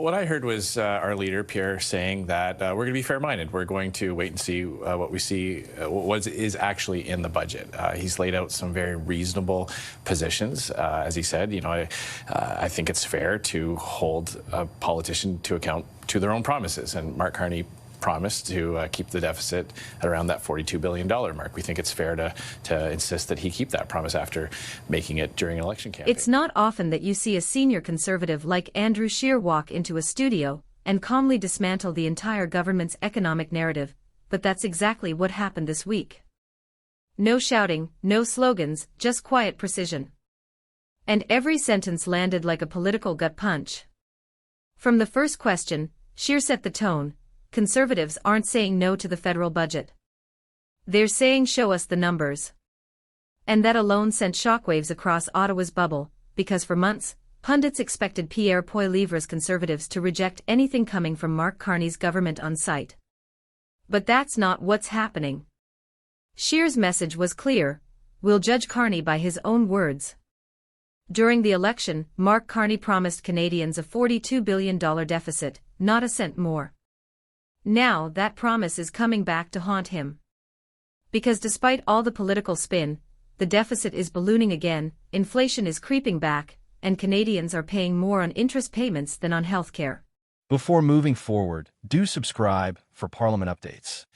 What I heard was our leader, Pierre, saying that we're going to be fair-minded. We're going to wait and see what is actually in the budget. He's laid out some very reasonable positions. As he said, I think it's fair to hold a politician to account to their own promises. And Mark Carney promised to keep the deficit at around that $42 billion mark. We think it's fair to insist that he keep that promise after making it during an election campaign. It's not often that you see a senior conservative like Andrew Scheer walk into a studio and calmly dismantle the entire government's economic narrative, but that's exactly what happened this week. No shouting, no slogans, just quiet precision. And every sentence landed like a political gut punch. From the first question, Scheer set the tone. Conservatives aren't saying no to the federal budget. They're saying show us the numbers. And that alone sent shockwaves across Ottawa's bubble, because for months, pundits expected Pierre Poilievre's Conservatives to reject anything coming from Mark Carney's government on sight. But that's not what's happening. Scheer's message was clear: we'll judge Carney by his own words. During the election, Mark Carney promised Canadians a $42 billion deficit, not a cent more. Now that promise is coming back to haunt him. Because despite all the political spin, the deficit is ballooning again, inflation is creeping back, and Canadians are paying more on interest payments than on healthcare. Before moving forward, do subscribe for Parliament updates.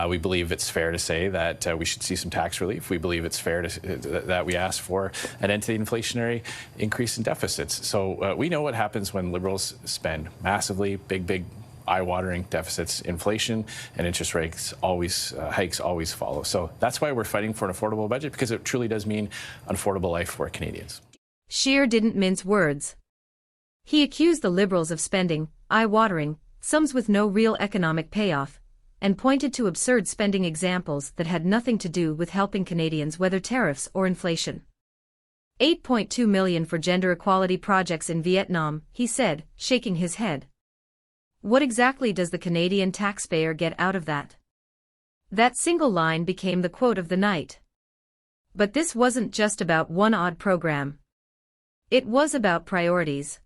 We believe it's fair to say that we should see some tax relief. We believe it's fair that we ask for an end to the inflationary increase in deficits. So we know what happens when Liberals spend massively, big eye-watering deficits. Inflation and interest rates hikes always follow. So that's why we're fighting for an affordable budget, because it truly does mean an affordable life for Canadians. Scheer didn't mince words. He accused the Liberals of spending, eye-watering, sums with no real economic payoff, and pointed to absurd spending examples that had nothing to do with helping Canadians weather tariffs or inflation. $8.2 million for gender equality projects in Vietnam, he said, shaking his head. What exactly does the Canadian taxpayer get out of that? That single line became the quote of the night. But this wasn't just about one odd program. It was about priorities.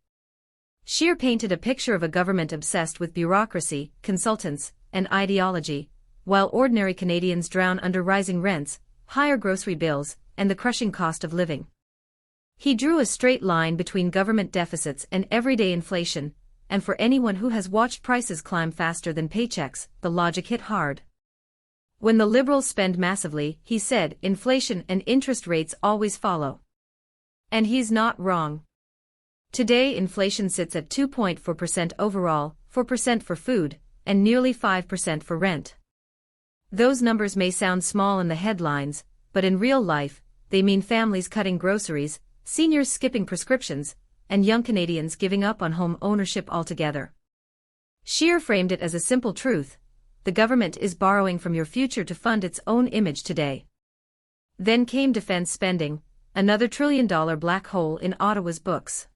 Scheer painted a picture of a government obsessed with bureaucracy, consultants, and ideology, while ordinary Canadians drown under rising rents, higher grocery bills, and the crushing cost of living. He drew a straight line between government deficits and everyday inflation, and for anyone who has watched prices climb faster than paychecks, the logic hit hard. When the Liberals spend massively, he said, inflation and interest rates always follow. And he's not wrong. Today inflation sits at 2.4% overall, 4% for food, and nearly 5% for rent. Those numbers may sound small in the headlines, but in real life, they mean families cutting groceries, seniors skipping prescriptions, and young Canadians giving up on home ownership altogether. Scheer framed it as a simple truth: the government is borrowing from your future to fund its own image today. Then came defense spending, another trillion-dollar black hole in Ottawa's books.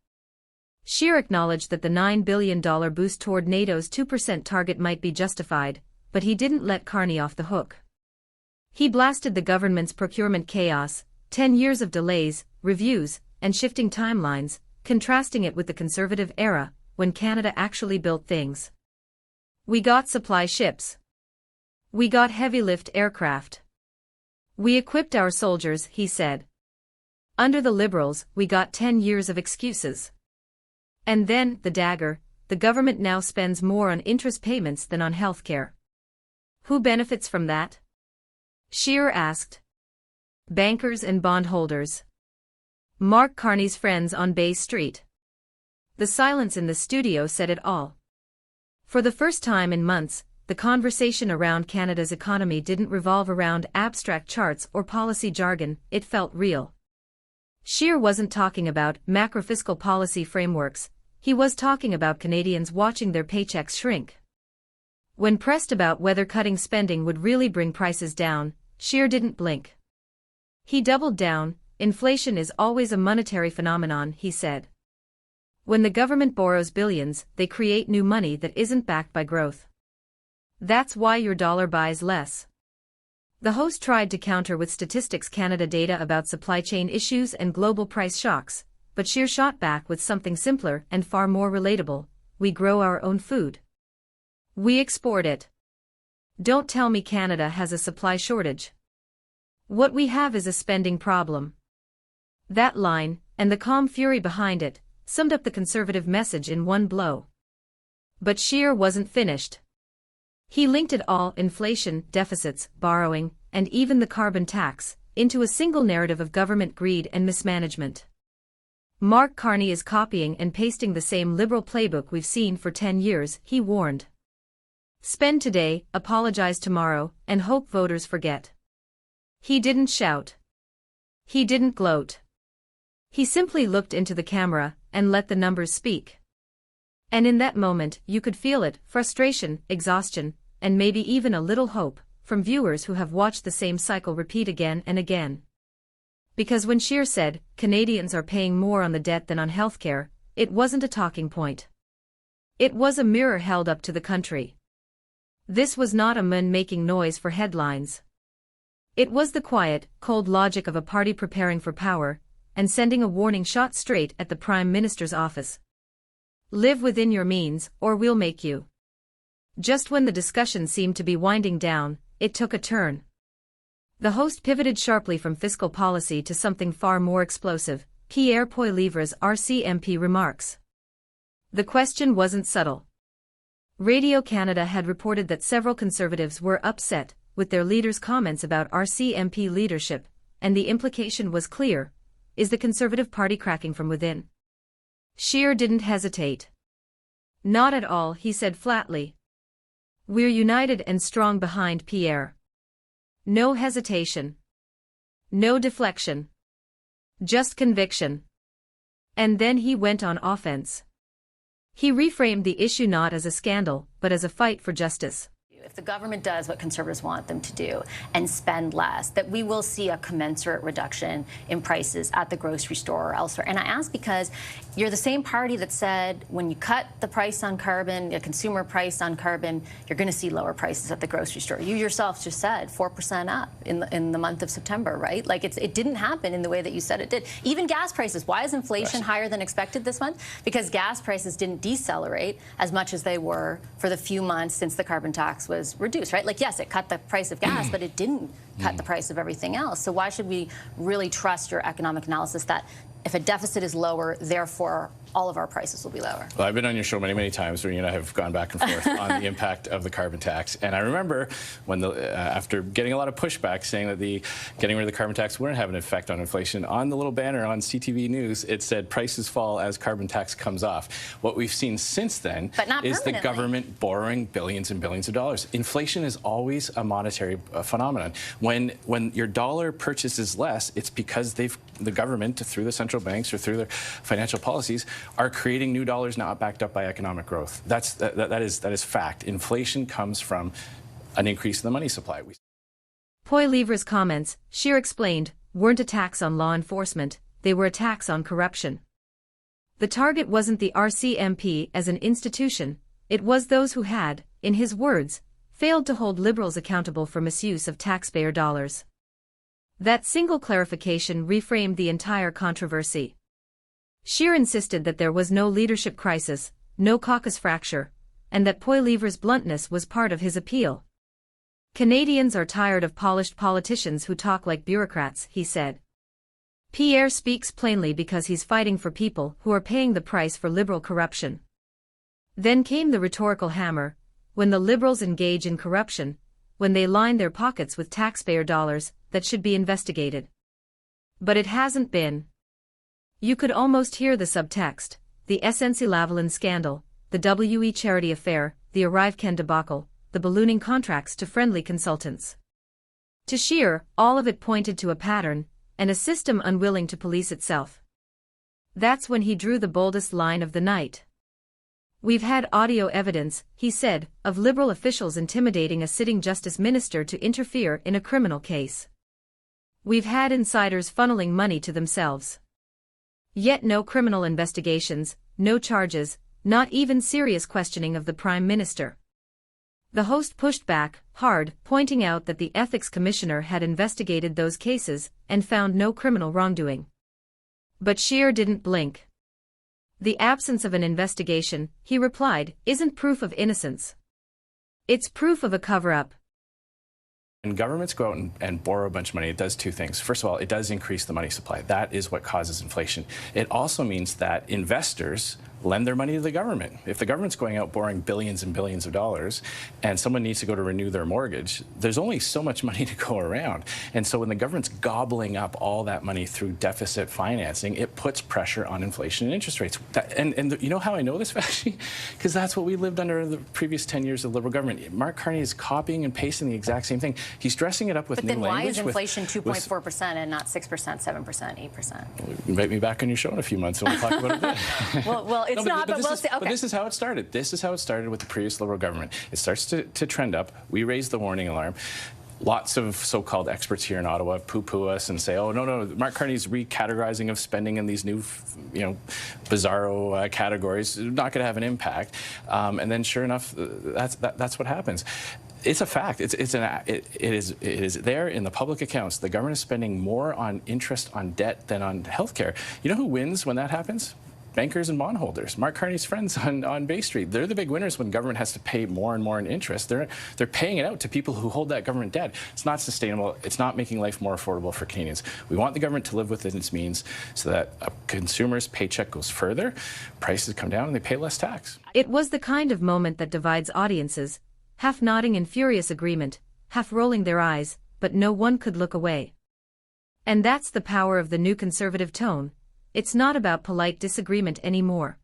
Scheer acknowledged that the $9 billion boost toward NATO's 2% target might be justified, but he didn't let Carney off the hook. He blasted the government's procurement chaos, 10 years of delays, reviews, and shifting timelines, contrasting it with the Conservative era, when Canada actually built things. We got supply ships. We got heavy-lift aircraft. We equipped our soldiers, he said. Under the Liberals, we got 10 years of excuses. And then, the dagger, the government now spends more on interest payments than on healthcare. Who benefits from that? Scheer asked. Bankers and bondholders. Mark Carney's friends on Bay Street. The silence in the studio said it all. For the first time in months, the conversation around Canada's economy didn't revolve around abstract charts or policy jargon, it felt real. Scheer wasn't talking about macro-fiscal policy frameworks, he was talking about Canadians watching their paychecks shrink. When pressed about whether cutting spending would really bring prices down, Scheer didn't blink. He doubled down. Inflation is always a monetary phenomenon, he said. When the government borrows billions, they create new money that isn't backed by growth. That's why your dollar buys less. The host tried to counter with Statistics Canada data about supply chain issues and global price shocks, but Scheer shot back with something simpler and far more relatable. we grow our own food. We export it. Don't tell me Canada has a supply shortage. What we have is a spending problem. That line, and the calm fury behind it, summed up the Conservative message in one blow. But Scheer wasn't finished. He linked it all, inflation, deficits, borrowing, and even the carbon tax, into a single narrative of government greed and mismanagement. Mark Carney is copying and pasting the same liberal playbook we've seen for 10 years, he warned. Spend today, apologize tomorrow, and hope voters forget. He didn't shout. He didn't gloat. He simply looked into the camera and let the numbers speak. And in that moment, you could feel it, frustration, exhaustion, and maybe even a little hope, from viewers who have watched the same cycle repeat again and again. Because when Scheer said, Canadians are paying more on the debt than on healthcare, it wasn't a talking point. It was a mirror held up to the country. This was not a man making noise for headlines. It was the quiet, cold logic of a party preparing for power, and sending a warning shot straight at the Prime Minister's office. Live within your means, or we'll make you. Just when the discussion seemed to be winding down, it took a turn. The host pivoted sharply from fiscal policy to something far more explosive, Pierre Poilievre's RCMP remarks. The question wasn't subtle. Radio Canada had reported that several Conservatives were upset with their leader's comments about RCMP leadership, and the implication was clear: is the Conservative Party cracking from within? Scheer didn't hesitate. Not at all, he said flatly. We're united and strong behind Pierre. No hesitation. No deflection. Just conviction. And then he went on offense. He reframed the issue not as a scandal, but as a fight for justice. If the government does what Conservatives want them to do and spend less, that we will see a commensurate reduction in prices at the grocery store or elsewhere. And I ask because you're the same party that said when you cut the price on carbon, the consumer price on carbon, you're going to see lower prices at the grocery store. You yourself just said 4% up in the month of September, right? Like it didn't happen in the way that you said it did. Even gas prices. Why is inflation higher than expected this month? Because gas prices didn't decelerate as much as they were for the few months since the carbon tax was reduced, right? Like, yes, it cut the price of gas, but it didn't cut the price of everything else. So why should we really trust your economic analysis that if a deficit is lower, therefore all of our prices will be lower? Well, I've been on your show many, many times where you and I have gone back and forth on the impact of the carbon tax. And I remember when after getting a lot of pushback saying that getting rid of the carbon tax wouldn't have an effect on inflation, on the little banner on CTV News, it said prices fall as carbon tax comes off. What we've seen since then is the government borrowing billions and billions of dollars. Inflation is always a monetary phenomenon. When your dollar purchases less, it's because the government, through the central banks or through their financial policies, are creating new dollars not backed up by economic growth. That is fact. Inflation comes from an increase in the money supply. Poilievre's comments, Scheer explained, weren't attacks on law enforcement, they were attacks on corruption. The target wasn't the RCMP as an institution, it was those who had, in his words, failed to hold Liberals accountable for misuse of taxpayer dollars. That single clarification reframed the entire controversy. Scheer insisted that there was no leadership crisis, no caucus fracture, and that Poilievre's bluntness was part of his appeal. Canadians are tired of polished politicians who talk like bureaucrats, he said. Pierre speaks plainly because he's fighting for people who are paying the price for Liberal corruption. Then came the rhetorical hammer: when the Liberals engage in corruption, when they line their pockets with taxpayer dollars, that should be investigated. But it hasn't been. You could almost hear the subtext: the SNC-Lavalin scandal, the WE charity affair, the ArriveCAN debacle, the ballooning contracts to friendly consultants. To Scheer, all of it pointed to a pattern, and a system unwilling to police itself. That's when he drew the boldest line of the night. We've had audio evidence, he said, of Liberal officials intimidating a sitting justice minister to interfere in a criminal case. We've had insiders funneling money to themselves. Yet no criminal investigations, no charges, not even serious questioning of the Prime Minister. The host pushed back, hard, pointing out that the Ethics Commissioner had investigated those cases and found no criminal wrongdoing. But Scheer didn't blink. The absence of an investigation, he replied, isn't proof of innocence. It's proof of a cover-up. When governments go out and borrow a bunch of money, it does two things. First of all, it does increase the money supply. That is what causes inflation. It also means that investors lend their money to the government. If the government's going out borrowing billions and billions of dollars and someone needs to go to renew their mortgage, there's only so much money to go around. And so when the government's gobbling up all that money through deficit financing, it puts pressure on inflation and interest rates. And you know how I know this, Vashi? Because that's what we lived under the previous 10 years of Liberal government. Mark Carney is copying and pasting the exact same thing. He's dressing it up with new language. But then why is inflation 2.4% and not 6%, 7%, 8%? Invite me back on your show in a few months and we'll talk about it then. Well, it's not, but we'll see. Okay. But this is how it started. This is how it started with the previous Liberal government. It starts to trend up. We raise the warning alarm. Lots of so-called experts here in Ottawa poo-poo us and say, oh, no, Mark Carney's recategorizing of spending in these new, bizarro categories, not going to have an impact. And then sure enough, that's what happens. It's a fact. It is there in the public accounts. The government is spending more on interest on debt than on health care. You know who wins when that happens? Bankers and bondholders. Mark Carney's friends on Bay Street. They're the big winners when government has to pay more and more in interest. They're paying it out to people who hold that government debt. It's not sustainable. It's not making life more affordable for Canadians. We want the government to live within its means so that a consumer's paycheck goes further, prices come down, and they pay less tax. It was the kind of moment that divides audiences, half nodding in furious agreement, half rolling their eyes, but no one could look away. And that's the power of the new Conservative tone. It's not about polite disagreement anymore.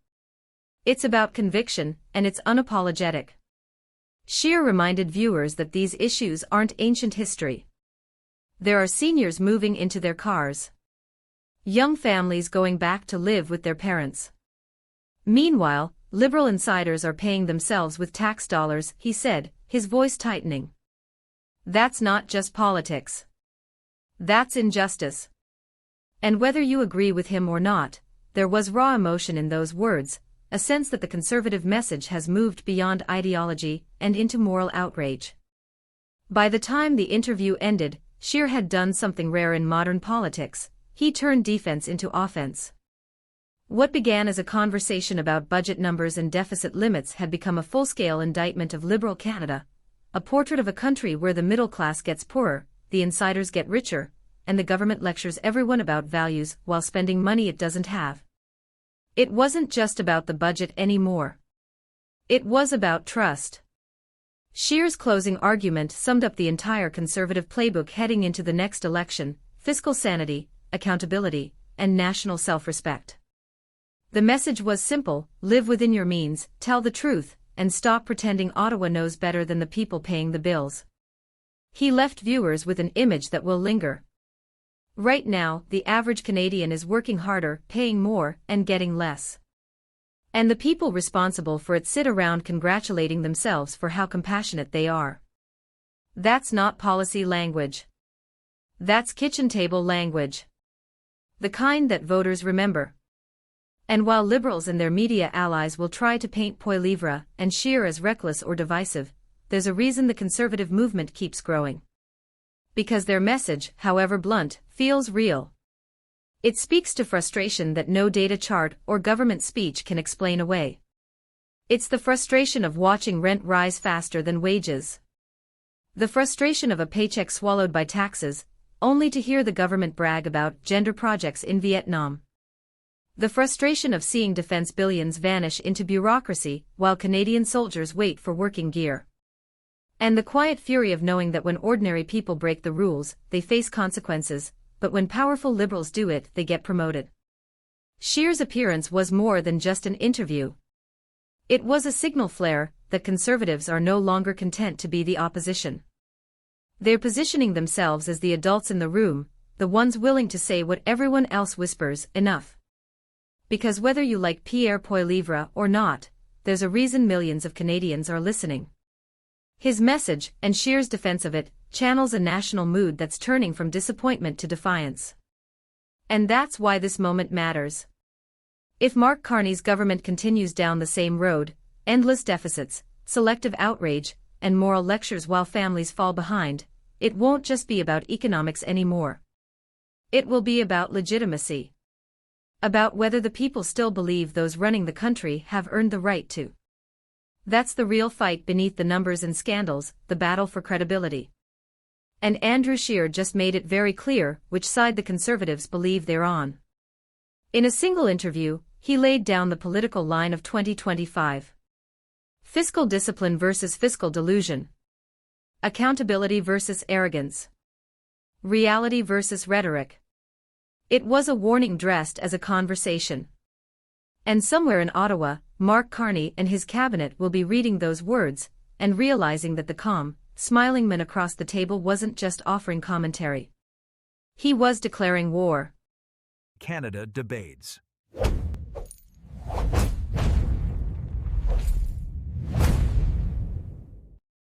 It's about conviction, and it's unapologetic. Scheer reminded viewers that these issues aren't ancient history. There are seniors moving into their cars. Young families going back to live with their parents. Meanwhile, Liberal insiders are paying themselves with tax dollars, he said, his voice tightening. That's not just politics. That's injustice. And whether you agree with him or not, there was raw emotion in those words, a sense that the Conservative message has moved beyond ideology and into moral outrage. By the time the interview ended, Scheer had done something rare in modern politics. He turned defense into offense. What began as a conversation about budget numbers and deficit limits had become a full-scale indictment of Liberal Canada, a portrait of a country where the middle class gets poorer, the insiders get richer, and the government lectures everyone about values while spending money it doesn't have. It wasn't just about the budget anymore. It was about trust. Scheer's closing argument summed up the entire Conservative playbook heading into the next election: fiscal sanity, accountability, and national self-respect. The message was simple: live within your means, tell the truth, and stop pretending Ottawa knows better than the people paying the bills. He left viewers with an image that will linger. Right now, the average Canadian is working harder, paying more, and getting less. And the people responsible for it sit around congratulating themselves for how compassionate they are. That's not policy language. That's kitchen table language. The kind that voters remember. And while Liberals and their media allies will try to paint Poilievre and Scheer as reckless or divisive, there's a reason the Conservative movement keeps growing. Because their message, however blunt, feels real. It speaks to frustration that no data chart or government speech can explain away. It's the frustration of watching rent rise faster than wages. The frustration of a paycheck swallowed by taxes, only to hear the government brag about gender projects in Vietnam. The frustration of seeing defense billions vanish into bureaucracy while Canadian soldiers wait for working gear. And the quiet fury of knowing that when ordinary people break the rules, they face consequences, but when powerful Liberals do it, they get promoted. Scheer's appearance was more than just an interview. It was a signal flare that Conservatives are no longer content to be the opposition. They're positioning themselves as the adults in the room, the ones willing to say what everyone else whispers: enough. Because whether you like Pierre Poilievre or not, there's a reason millions of Canadians are listening. His message, and Scheer's defense of it, channels a national mood that's turning from disappointment to defiance. And that's why this moment matters. If Mark Carney's government continues down the same road, endless deficits, selective outrage, and moral lectures while families fall behind, it won't just be about economics anymore. It will be about legitimacy. About whether the people still believe those running the country have earned the right to. That's the real fight beneath the numbers and scandals, the battle for credibility. And Andrew Scheer just made it very clear which side the Conservatives believe they're on. In a single interview, he laid down the political line of 2025. Fiscal discipline versus fiscal delusion. Accountability versus arrogance. Reality versus rhetoric. It was a warning dressed as a conversation. And somewhere in Ottawa, Mark Carney and his cabinet will be reading those words and realizing that the calm, smiling man across the table wasn't just offering commentary. He was declaring war. Canada debates.